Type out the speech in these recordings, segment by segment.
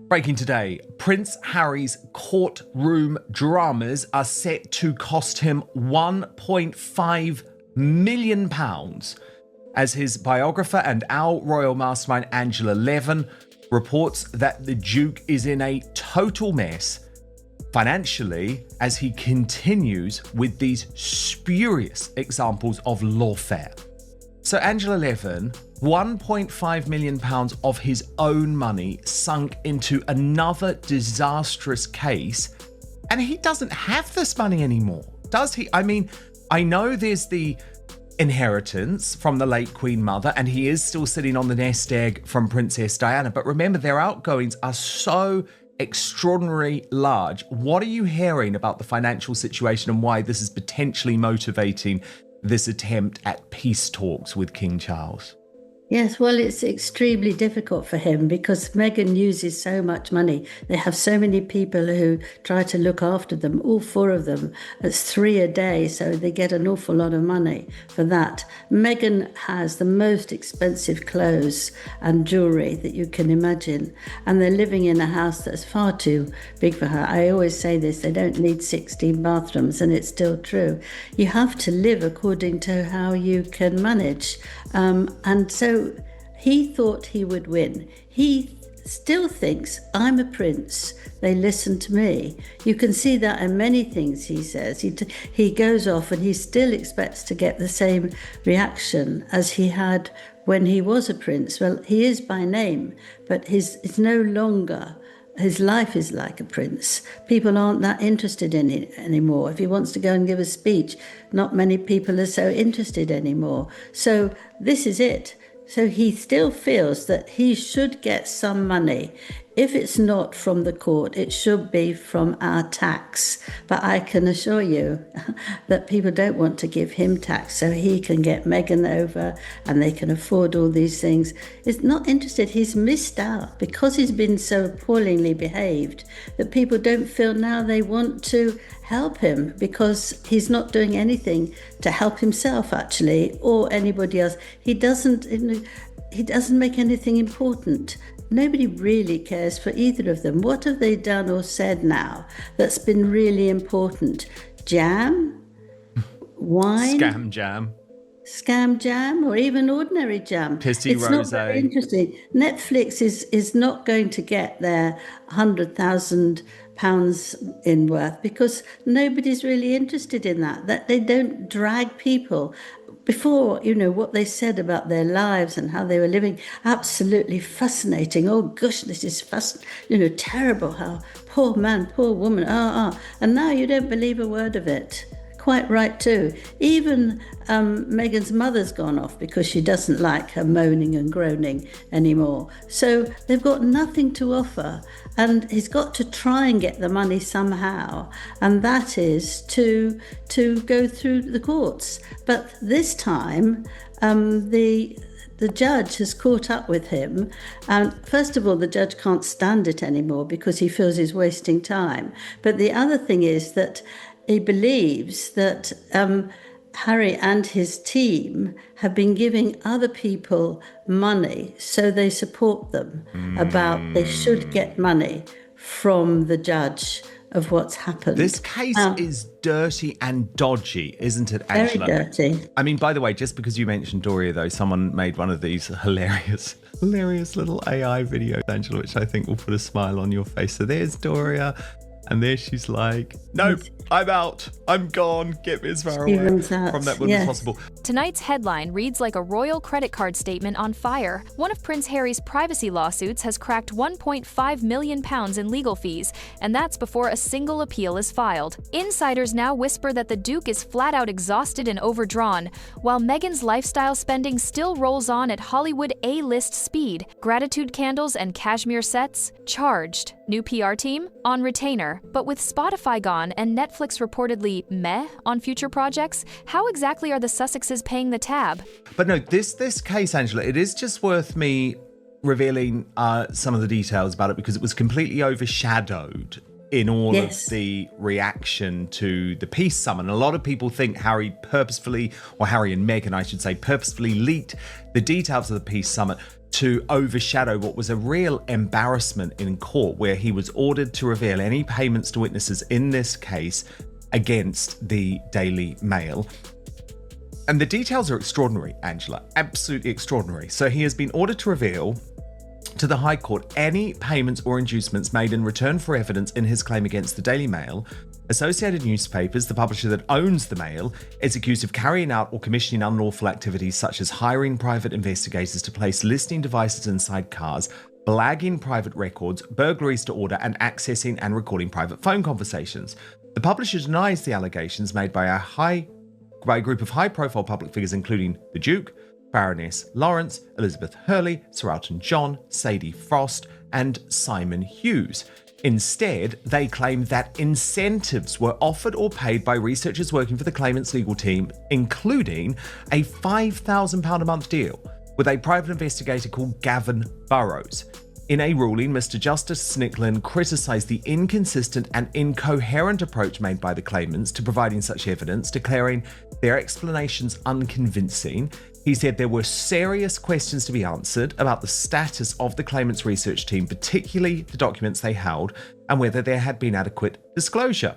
Breaking today, Prince Harry's courtroom dramas are set to cost him £1.5 million, as his biographer and our royal mastermind Angela Levin reports that the Duke is in a total mess financially as he continues with these spurious examples of lawfare. So Angela Levin, £1.5 million of his own money sunk into another disastrous case, and he doesn't have this money anymore, does he? I mean, I know there's the inheritance from the late Queen Mother, and he is still sitting on the nest egg from Princess Diana, but remember, their outgoings are so extraordinarily large. What are you hearing about the financial situation and why this is potentially motivating this attempt at peace talks with King Charles? Yes, well, it's extremely difficult for him because Meghan uses so much money. They have so many people who try to look after them, all four of them. It's 3 a day, so they get an awful lot of money for that. Meghan has the most expensive clothes and jewellery that you can imagine, and they're living in a house that's far too big for her. I always say this, they don't need 16 bathrooms, and it's still true. You have to live according to how you can manage. And so he thought he would win. He still thinks, I'm a prince, they listen to me. You can see that in many things he says. He goes off and he still expects to get the same reaction as he had when he was a prince. Well, he is by name, but it's no longer. His life is like a prince. People aren't that interested in it anymore. If he wants to go and give a speech, not many people are so interested anymore. So this is it. So he still feels that he should get some money. If it's not from the court, it should be from our tax. But I can assure you that people don't want to give him tax so he can get Meghan over and they can afford all these things. He's not interested. He's missed out because he's been so appallingly behaved that people don't feel now they want to help him because he's not doing anything to help himself actually or anybody else. He doesn't make anything important. Nobody really cares for either of them. What have they done or said now that's been really important? Jam? Wine? Scam jam, or even ordinary jam. Pissy It's rosé. not very interesting. Netflix is not going to get their £100,000 in worth because nobody's really interested in that. That they don't drag people. Before, what they said about their lives and how they were living, absolutely fascinating. Oh, gosh, this is terrible. How poor man, poor woman, And now you don't believe a word of it. Quite right, too. Even Meghan's mother's gone off because she doesn't like her moaning and groaning anymore. So they've got nothing to offer. And he's got to try and get the money somehow. And that is to go through the courts. But this time, the judge has caught up with him. And first of all, the judge can't stand it anymore because he feels he's wasting time. But the other thing is that he believes that Harry and his team have been giving other people money, so they support them about they should get money from the judge of what's happened. This case is dirty and dodgy, isn't it, Angela? Very dirty. I mean, by the way, just because you mentioned Doria, though, someone made one of these hilarious little AI videos, Angela, which I think will put a smile on your face. So there's Doria. And there she's like, nope, I'm out. I'm gone. Get me as far away from that woman as possible. Tonight's headline reads like a royal credit card statement on fire. One of Prince Harry's privacy lawsuits has cracked £1.5 million in legal fees, and that's before a single appeal is filed. Insiders now whisper that the Duke is flat out exhausted and overdrawn, while Meghan's lifestyle spending still rolls on at Hollywood A-list speed. Gratitude candles and cashmere sets, charged. New PR team, on retainer. But with Spotify gone and Netflix reportedly meh on future projects, how exactly are the Sussexes paying the tab? But no, this case, Angela, it is just worth me revealing some of the details about it because it was completely overshadowed in all of the reaction to the peace summit. A lot of people think Harry and Meghan, I should say, purposefully leaked the details of the peace summit to overshadow what was a real embarrassment in court, where he was ordered to reveal any payments to witnesses in this case against the Daily Mail. And the details are extraordinary, Angela, absolutely extraordinary. So he has been ordered to reveal to the High Court any payments or inducements made in return for evidence in his claim against the Daily Mail. Associated Newspapers, the publisher that owns the Mail, is accused of carrying out or commissioning unlawful activities such as hiring private investigators to place listening devices inside cars, blagging private records, burglaries to order, and accessing and recording private phone conversations. The publisher denies the allegations made by a group of high-profile public figures, including the Duke, Baroness Lawrence, Elizabeth Hurley, Sir Elton John, Sadie Frost, and Simon Hughes. Instead, they claim that incentives were offered or paid by researchers working for the claimant's legal team, including a £5,000 a month deal with a private investigator called Gavin Burrows. In a ruling, Mr. Justice Snicklen criticised the inconsistent and incoherent approach made by the claimants to providing such evidence, declaring their explanations unconvincing. He said there were serious questions to be answered about the status of the claimant's research team, particularly the documents they held, and whether there had been adequate disclosure.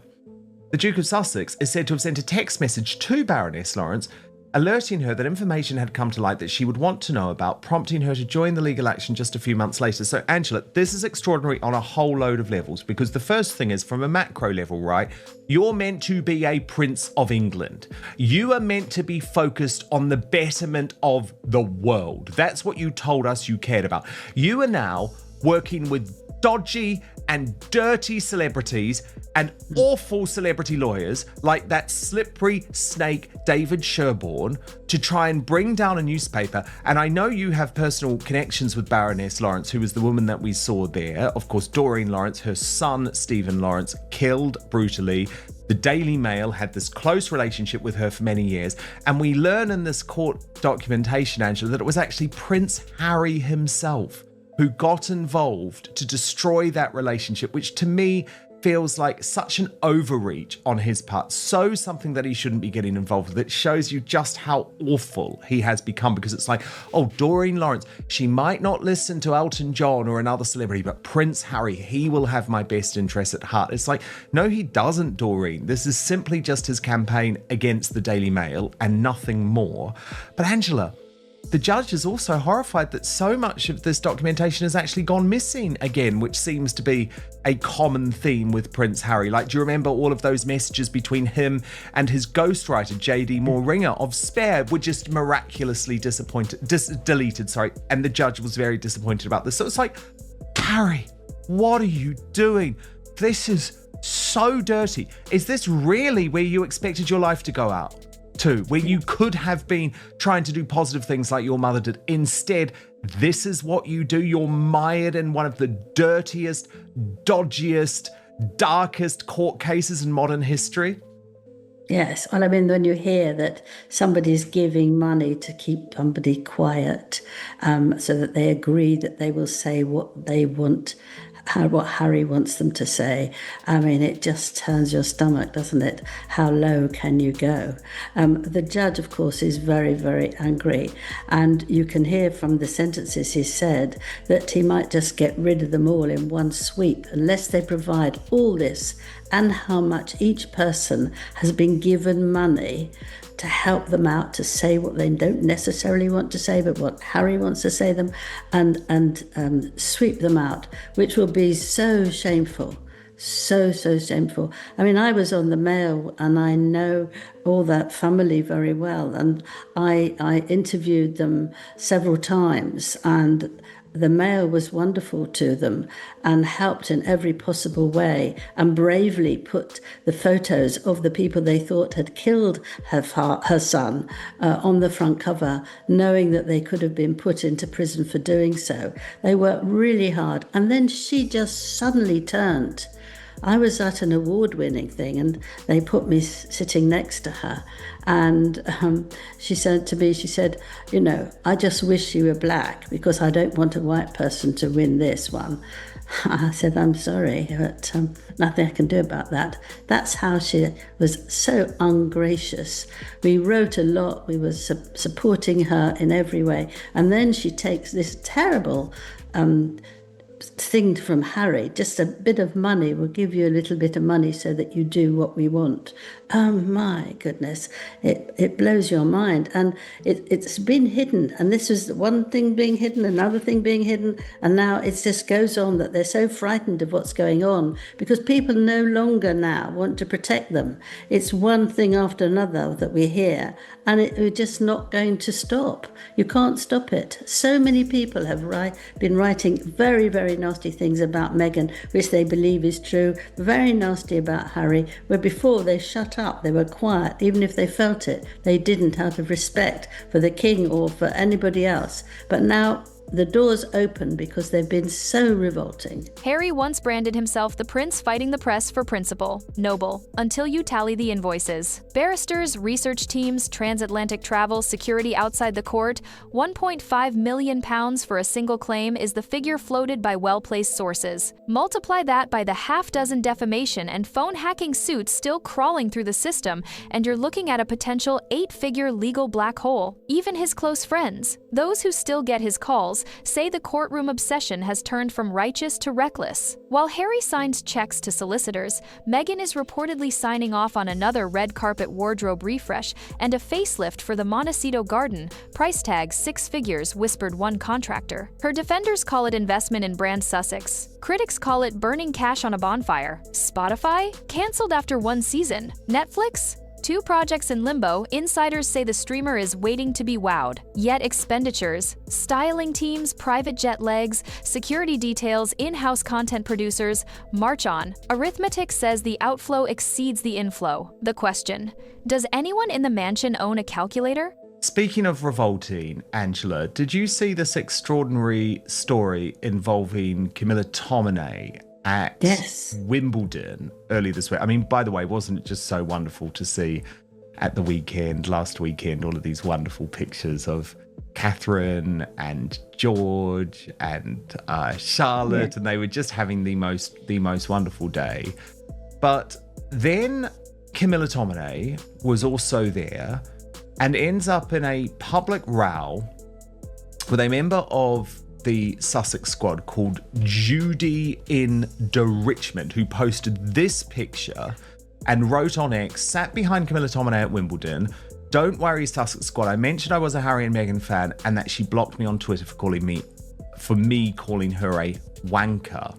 The Duke of Sussex is said to have sent a text message to Baroness Lawrence, alerting her that information had come to light that she would want to know about, prompting her to join the legal action just a few months later. So, Angela, this is extraordinary on a whole load of levels, because the first thing is, from a macro level, right? You're meant to be a Prince of England. You are meant to be focused on the betterment of the world. That's what you told us you cared about. You are now working with dodgy and dirty celebrities and awful celebrity lawyers like that slippery snake David Sherborne to try and bring down a newspaper. And I know you have personal connections with Baroness Lawrence, who was the woman that we saw there. Of course, Doreen Lawrence, her son Stephen Lawrence, killed brutally. The Daily Mail had this close relationship with her for many years. And we learn in this court documentation, Angela, that it was actually Prince Harry himself who got involved to destroy that relationship, which to me feels like such an overreach on his part. So something that he shouldn't be getting involved with. It shows you just how awful he has become, because it's like, oh, Doreen Lawrence, she might not listen to Elton John or another celebrity, but Prince Harry, he will have my best interests at heart. It's like, no, he doesn't, Doreen. This is simply just his campaign against the Daily Mail and nothing more. But Angela, the judge is also horrified that so much of this documentation has actually gone missing again, which seems to be a common theme with Prince Harry. Like, do you remember all of those messages between him and his ghostwriter, J.D. Moore-Ringer of Spare, were just miraculously deleted, and the judge was very disappointed about this. So it's like, Harry, what are you doing? This is so dirty. Is this really where you expected your life to go out to, where you could have been trying to do positive things like your mother did? Instead, this is what you do. You're mired in one of the dirtiest, dodgiest, darkest court cases in modern history. Yes. Well, I mean, when you hear that somebody's giving money to keep somebody quiet, so that they agree that they will say what they want, what Harry wants them to say. I mean, it just turns your stomach, doesn't it? How low can you go? The judge, of course, is very, very angry. And you can hear from the sentences he said that he might just get rid of them all in one sweep unless they provide all this and how much each person has been given money to help them out to say what they don't necessarily want to say, but what Harry wants to say them, and sweep them out, which will be so shameful. So shameful. I mean, I was on the Mail and I know all that family very well, and I interviewed them several times, and the Mail was wonderful to them and helped in every possible way and bravely put the photos of the people they thought had killed her son on the front cover, knowing that they could have been put into prison for doing so. They worked really hard. And then she just suddenly turned. I was at an award-winning thing and they put me sitting next to her, and she said to me, you know, I just wish you were black because I don't want a white person to win this one. I said, I'm sorry, but nothing I can do about that. That's how she was so ungracious. We wrote a lot. We were supporting her in every way. And then she takes this terrible thing from Harry, just a bit of money. We'll give you a little bit of money so that you do what we want. Oh my goodness, it blows your mind. And it's been hidden, and this was one thing being hidden, another thing being hidden, and now it just goes on that they're so frightened of what's going on because people no longer now want to protect them. It's one thing after another that we hear, and we're just not going to stop. You can't stop it. So many people have been writing very, very nasty things about Meghan, which they believe is true, very nasty about Harry, where before they shut up, they were quiet. Even if they felt it, they didn't, out of respect for the king or for anybody else. But now the doors open because they've been so revolting. Harry once branded himself the prince fighting the press for principle. Noble, until you tally the invoices. Barristers, research teams, transatlantic travel, security outside the court, £1.5 million for a single claim is the figure floated by well-placed sources. Multiply that by the half-dozen defamation and phone hacking suits still crawling through the system, and you're looking at a potential 8-figure legal black hole. Even his close friends, those who still get his calls, say the courtroom obsession has turned from righteous to reckless. While Harry signs checks to solicitors, Meghan is reportedly signing off on another red carpet wardrobe refresh and a facelift for the Montecito garden, price tag 6 figures, whispered one contractor. Her defenders call it investment in brand Sussex. Critics call it burning cash on a bonfire. Spotify? Cancelled after one season. Netflix? 2 projects in limbo, insiders say the streamer is waiting to be wowed. Yet expenditures, styling teams, private jet legs, security details, in-house content producers, march on. Arithmetic says the outflow exceeds the inflow. The question, does anyone in the mansion own a calculator? Speaking of revolting, Angela, did you see this extraordinary story involving Camilla Tominey at Wimbledon early this week? I mean, by the way, wasn't it just so wonderful to see at the weekend, last weekend, all of these wonderful pictures of Catherine and George and Charlotte, and they were just having the most wonderful day. But then Camilla Tominey was also there and ends up in a public row with a member of the Sussex squad called Judy in De Richmond, who posted this picture and wrote on X, sat behind Camilla Tominey at Wimbledon, "Don't worry, Sussex squad. I mentioned I was a Harry and Meghan fan and that she blocked me on Twitter for me calling her a wanker."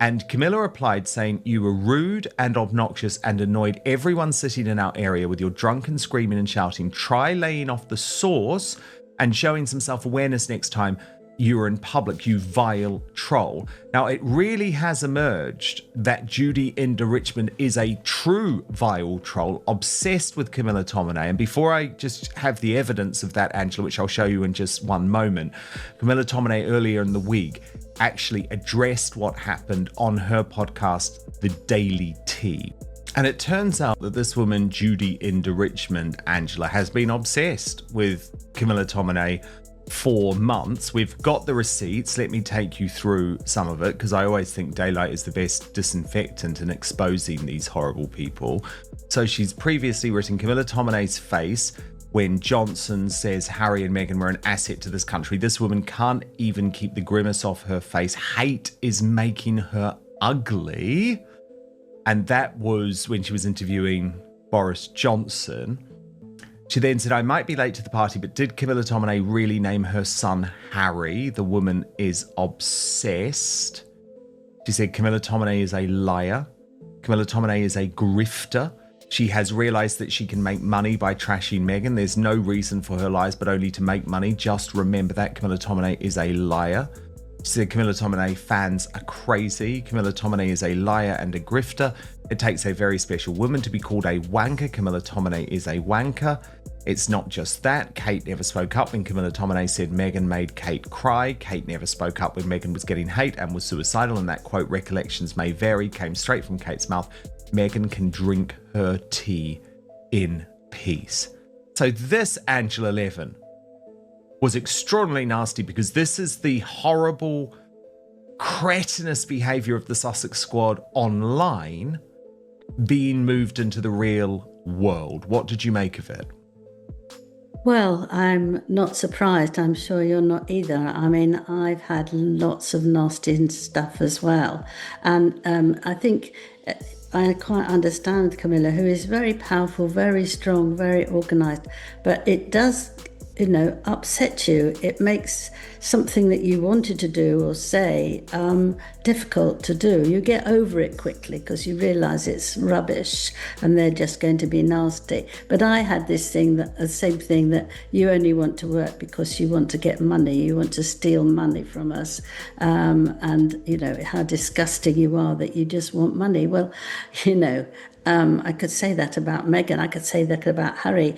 And Camilla replied saying, "You were rude and obnoxious and annoyed everyone sitting in our area with your drunken screaming and shouting. Try laying off the source and showing some self-awareness next time you were in public, you vile troll." Now, it really has emerged that Judy in De Richmond is a true vile troll, obsessed with Camilla Tominey. And before I just have the evidence of that, Angela, which I'll show you in just one moment, Camilla Tominey earlier in the week actually addressed what happened on her podcast, The Daily Tea. And it turns out that this woman, Judy in De Richmond, Angela, has been obsessed with Camilla Tominey for months. We've got the receipts. Let me take you through some of it, because I always think daylight is the best disinfectant in exposing these horrible people. So she's previously written Camilla Tominey's face when Johnson says Harry and Meghan were an asset to this country. This woman can't even keep the grimace off her face. Hate is making her ugly. And that was when she was interviewing Boris Johnson. She then said, "I might be late to the party, but did Camilla Tominey really name her son Harry? The woman is obsessed." She said Camilla Tominey is a liar. Camilla Tominey is a grifter. She has realised that she can make money by trashing Meghan. There's no reason for her lies, but only to make money. Just remember that Camilla Tominey is a liar. She said Camilla Tominey fans are crazy. Camilla Tominey is a liar and a grifter. It takes a very special woman to be called a wanker. Camilla Tominey is a wanker. It's not just that. Kate never spoke up when Camilla Tominey said Meghan made Kate cry. Kate never spoke up when Meghan was getting hate and was suicidal, and that quote, "recollections may vary," came straight from Kate's mouth. Meghan can drink her tea in peace. So this, Angela Levin, was extraordinarily nasty, because this is the horrible cretinous behaviour of the Sussex squad online being moved into the real world. What did you make of it? Well, I'm not surprised. I'm sure you're not either. I mean, I've had lots of nasty stuff as well. And I think I quite understand Camilla, who is very powerful, very strong, very organised. But it does, upset you. It makes something that you wanted to do or say difficult to do. You get over it quickly because you realise it's rubbish and they're just going to be nasty. But I had this thing, the same thing, that you only want to work because you want to get money. You want to steal money from us. And, how disgusting you are that you just want money. Well, I could say that about Meghan. I could say that about Harry.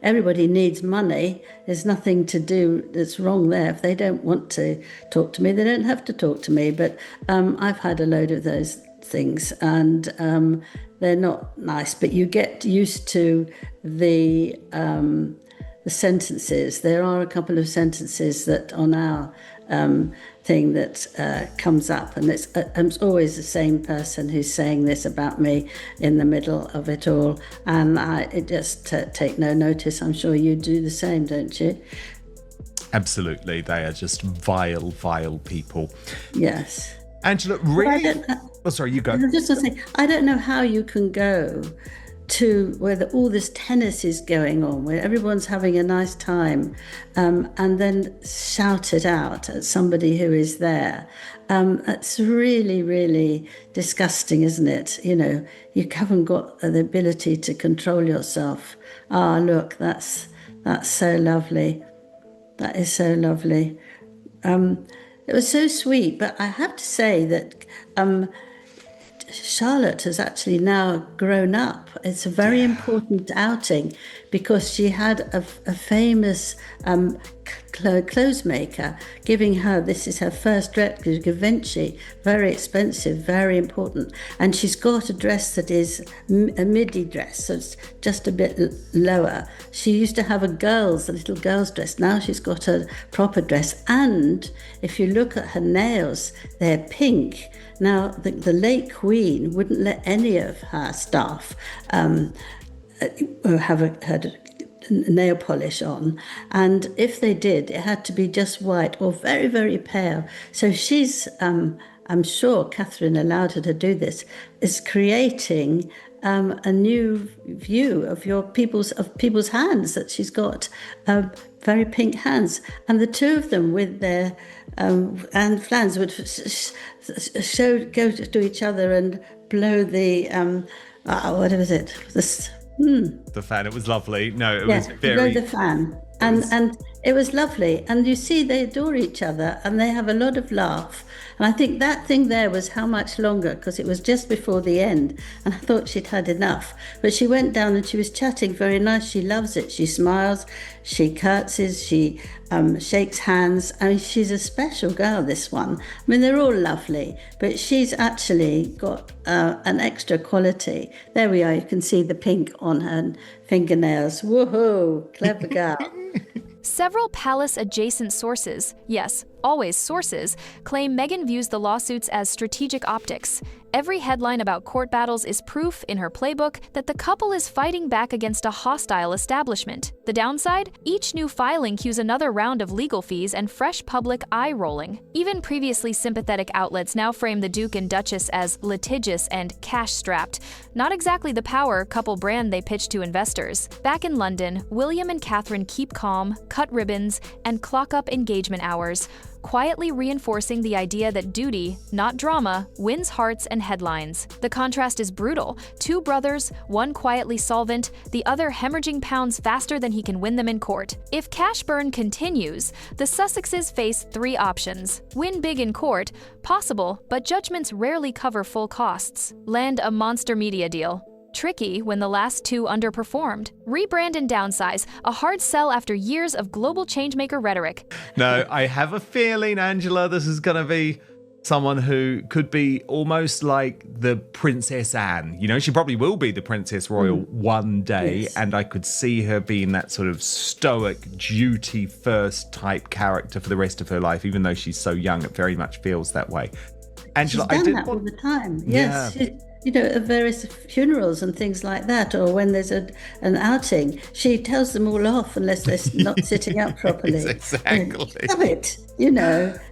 Everybody needs money. There's nothing to do that's wrong there. If they don't want to talk to me, they don't have to talk to me. But I've had a load of those things, and they're not nice. But you get used to the sentences. There are a couple of sentences that on our thing that comes up, and it's always the same person who's saying this about me in the middle of it all, and I just take no notice. I'm sure you do the same, don't you? Absolutely. They are just vile, vile people. Yes. Angela, really? Oh, sorry, you go. I was just going to say, I don't know how you can go to where all this tennis is going on, where everyone's having a nice time, and then shout it out at somebody who is there. It's really, really disgusting, isn't it? You haven't got the ability to control yourself. Look, that's so lovely. That is so lovely. It was so sweet, but I have to say that Charlotte has actually now grown up. It's a very important outing because she had a famous clothes maker giving her, this is her first dress, Givenchy, very expensive, very important. And she's got a dress that is a midi dress, so it's just a bit lower. She used to have a little girl's dress. Now she's got a proper dress. And if you look at her nails, they're pink. Now, the late Queen wouldn't let any of her staff had nail polish on, and if they did, it had to be just white or very, very pale. So she's, I'm sure Catherine allowed her to do this, is creating a new view of people's hands, that she's got very pink hands, and the two of them with their and flans would go to each other and blow the what was it? The fan. It was lovely. No, it was very. Blow the fan, and it was lovely. And you see, they adore each other, and they have a lot of laugh. And I think that thing there was how much longer, because it was just before the end, and I thought she'd had enough. But she went down and she was chatting very nice. She loves it. She smiles, she curtsies, she shakes hands. I mean, she's a special girl, this one. I mean, they're all lovely, but she's actually got an extra quality. There we are. You can see the pink on her fingernails. Woohoo! Clever girl. Several palace-adjacent sources, yes, always sources, claim Meghan views the lawsuits as strategic optics. Every headline about court battles is proof in her playbook that the couple is fighting back against a hostile establishment. The downside? Each new filing cues another round of legal fees and fresh public eye-rolling. Even previously sympathetic outlets now frame the Duke and Duchess as litigious and cash-strapped. Not exactly the power couple brand they pitch to investors. Back in London, William and Catherine keep calm, cut ribbons, and clock up engagement hours, quietly reinforcing the idea that duty, not drama, wins hearts and headlines. The contrast is brutal. Two brothers, one quietly solvent, the other hemorrhaging pounds faster than he can win them in court. If cash burn continues, the Sussexes face three options. Win big in court, possible, but judgments rarely cover full costs. Land a monster media deal. Tricky when the last two underperformed. Rebrand and downsize, a hard sell after years of global changemaker rhetoric. No, I have a feeling, Angela, this is going to be Someone who could be almost like the Princess Anne. You know, she probably will be the Princess Royal one day. Yes. And I could see her being that sort of stoic, duty first type character for the rest of her life, even though she's so young, it very much feels that way. Angela, She's done that all the time. Yes. Yeah. At various funerals and things like that, or when there's an outing, she tells them all off unless they're not sitting up properly. Exactly. Stop it,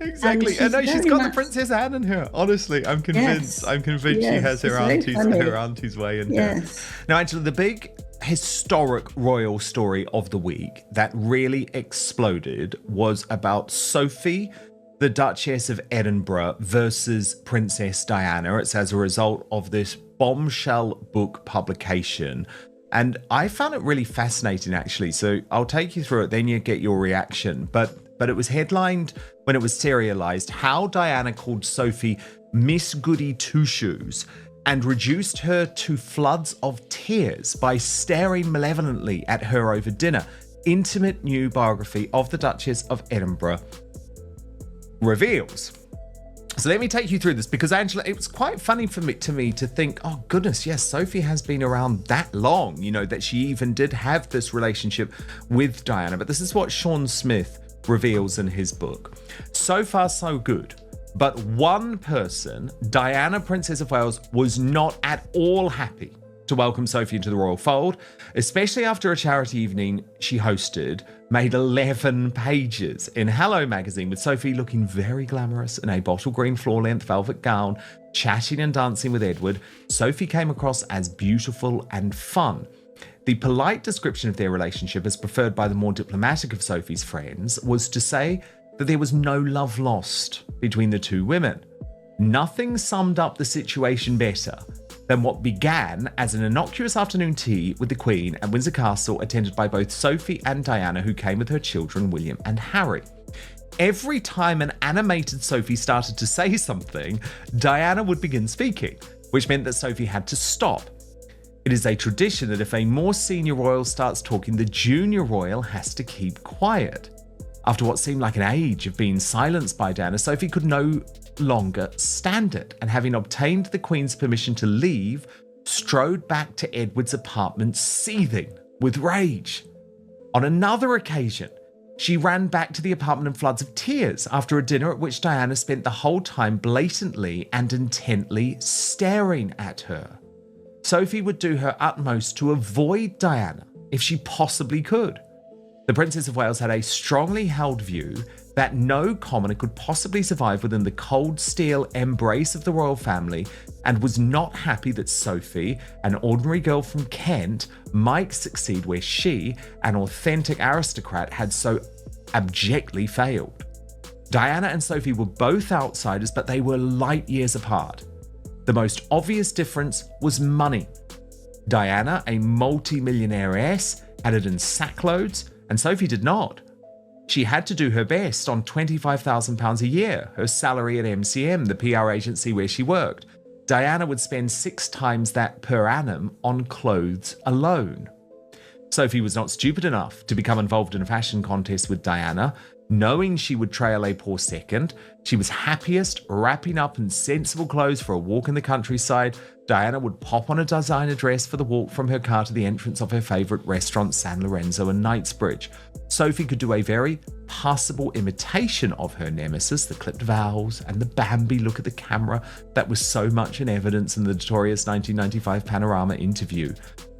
Exactly. And no, she's got the much... Princess Anne in her. Honestly, I'm convinced. Yes. I'm convinced she has her auntie's way in her. Now, Angela, the big historic royal story of the week that really exploded was about Sophie, the Duchess of Edinburgh versus Princess Diana. It's as a result of this bombshell book publication. And I found it really fascinating, actually. So I'll take you through it, then you get your reaction. But it was headlined when it was serialized, How Diana Called Sophie Miss Goody Two-Shoes and reduced her to floods of tears by staring malevolently at her over dinner. Intimate new biography of the Duchess of Edinburgh reveals. So let me take you through this, because Angela, it was quite funny to me to think, oh goodness, yes, Sophie has been around that long, that she even did have this relationship with Diana. But this is what Sean Smith reveals in his book. So far, so good. But one person, Diana, Princess of Wales, was not at all happy to welcome Sophie into the royal fold, especially after a charity evening she hosted made 11 pages in Hello magazine, with Sophie looking very glamorous in a bottle green floor-length velvet gown, chatting and dancing with Edward. Sophie came across as beautiful and fun. The polite description of their relationship, as preferred by the more diplomatic of Sophie's friends, was to say that there was no love lost between the two women. Nothing summed up the situation better than what began as an innocuous afternoon tea with the Queen at Windsor Castle, attended by both Sophie and Diana, who came with her children, William and Harry. Every time an animated Sophie started to say something, Diana would begin speaking, which meant that Sophie had to stop. It is a tradition that if a more senior royal starts talking, the junior royal has to keep quiet. After what seemed like an age of being silenced by Diana, Sophie could no longer stand it, and having obtained the Queen's permission to leave, strode back to Edward's apartment seething with rage. On another occasion, she ran back to the apartment in floods of tears after a dinner at which Diana spent the whole time blatantly and intently staring at her. Sophie would do her utmost to avoid Diana if she possibly could. The Princess of Wales had a strongly held view that no commoner could possibly survive within the cold steel embrace of the royal family, and was not happy that Sophie, an ordinary girl from Kent, might succeed where she, an authentic aristocrat, had so abjectly failed. Diana and Sophie were both outsiders, but they were light years apart. The most obvious difference was money. Diana, a multi-millionaire-ess, had it in sackloads, and Sophie did not. She had to do her best on £25,000 a year, her salary at MCM, the PR agency where she worked. Diana would spend 6 times that per annum on clothes alone. Sophie was not stupid enough to become involved in a fashion contest with Diana. Knowing she would trail a poor second, she was happiest wrapping up in sensible clothes for a walk in the countryside. Diana would pop on a designer dress for the walk from her car to the entrance of her favourite restaurant, San Lorenzo in Knightsbridge. Sophie could do a very passable imitation of her nemesis, the clipped vowels and the Bambi look at the camera that was so much in evidence in the notorious 1995 Panorama interview.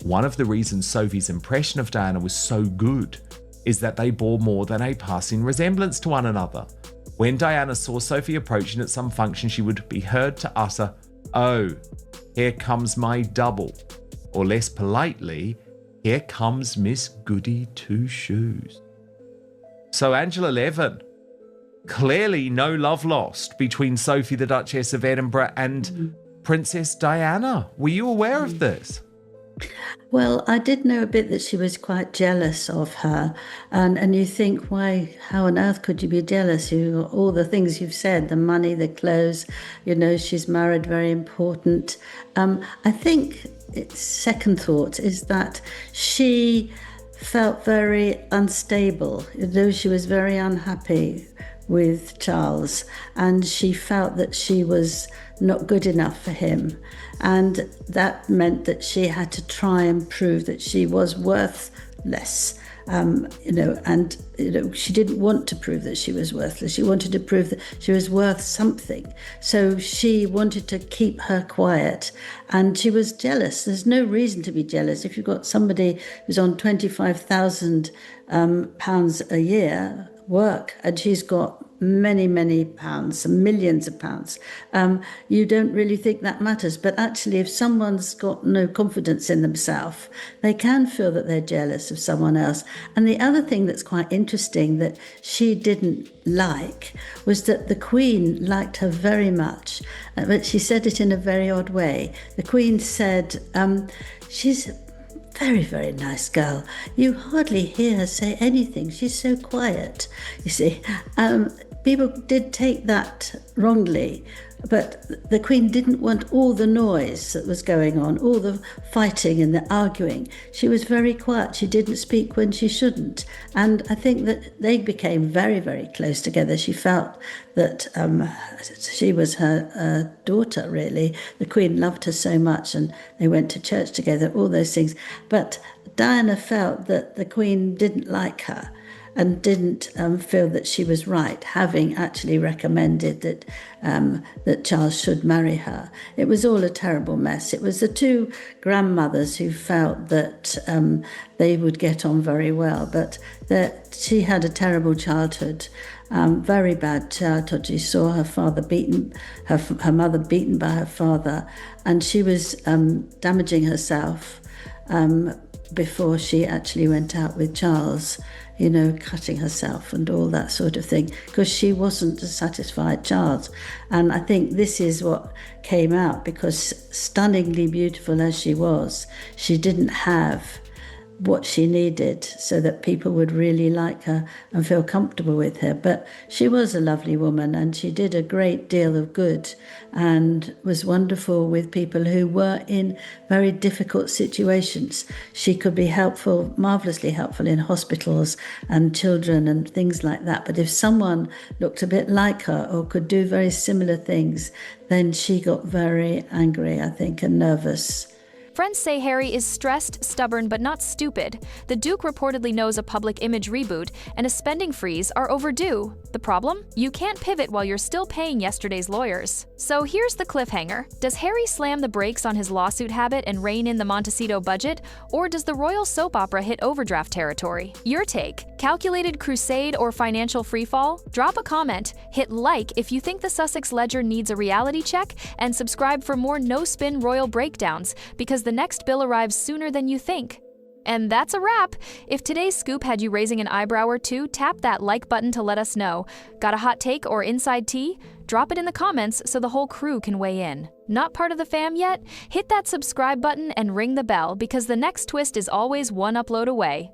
One of the reasons Sophie's impression of Diana was so good is that they bore more than a passing resemblance to one another. When Diana saw Sophie approaching at some function, she would be heard to utter, "Oh, here comes my double," or less politely, "Here comes Miss Goody Two-Shoes." So Angela Levin, clearly no love lost between Sophie the Duchess of Edinburgh and Princess Diana. Were you aware of this? Well, I did know a bit that she was quite jealous of her, and you think, why? How on earth could you be jealous? All the things you've said, the money, the clothes, she's married, very important. I think second thought is that she felt very unstable, though she was very unhappy with Charles, and she felt that she was not good enough for him, and that meant that she had to try and prove that she was worth less. She didn't want to prove that she was worthless. She wanted to prove that she was worth something. So she wanted to keep her quiet, and she was jealous. There's no reason to be jealous. If you've got somebody who's on £25,000 a year work, and she's got many pounds, millions of pounds, you don't really think that matters. But actually, if someone's got no confidence in themselves, they can feel that they're jealous of someone else. And the other thing that's quite interesting that she didn't like was that the Queen liked her very much, but she said it in a very odd way. The Queen said, she's very, very nice girl. You hardly hear her say anything. She's so quiet. You see, people did take that wrongly, but the Queen didn't want all the noise that was going on, all the fighting and the arguing. She was very quiet. She didn't speak when she shouldn't. And I think that they became very, very close together. She felt that she was her daughter, really. The Queen loved her so much, and they went to church together, all those things. But Diana felt that the Queen didn't like her and didn't feel that she was right, having actually recommended that Charles should marry her. It was all a terrible mess. It was the two grandmothers who felt that they would get on very well, but that she had a terrible childhood, very bad childhood. She saw her father beaten, her mother beaten by her father, and she was damaging herself before she actually went out with Charles, cutting herself and all that sort of thing, because she wasn't a satisfied child. And I think this is what came out, because stunningly beautiful as she was, she didn't have what she needed so that people would really like her and feel comfortable with her. But she was a lovely woman, and she did a great deal of good and was wonderful with people who were in very difficult situations. She could be helpful, marvellously helpful in hospitals and children and things like that. But if someone looked a bit like her or could do very similar things, then she got very angry, I think, and nervous. Friends say Harry is stressed, stubborn, but not stupid. The Duke reportedly knows a public image reboot and a spending freeze are overdue. The problem? You can't pivot while you're still paying yesterday's lawyers. So here's the cliffhanger. Does Harry slam the brakes on his lawsuit habit and rein in the Montecito budget? Or does the royal soap opera hit overdraft territory? Your take. Calculated crusade or financial freefall? Drop a comment, hit like if you think the Sussex Ledger needs a reality check, and subscribe for more no-spin royal breakdowns, because the next bill arrives sooner than you think. And that's a wrap. If today's scoop had you raising an eyebrow or two, tap that like button to let us know. Got a hot take or inside tea? Drop it in the comments so the whole crew can weigh in. Not part of the fam yet? Hit that subscribe button and ring the bell, because the next twist is always one upload away.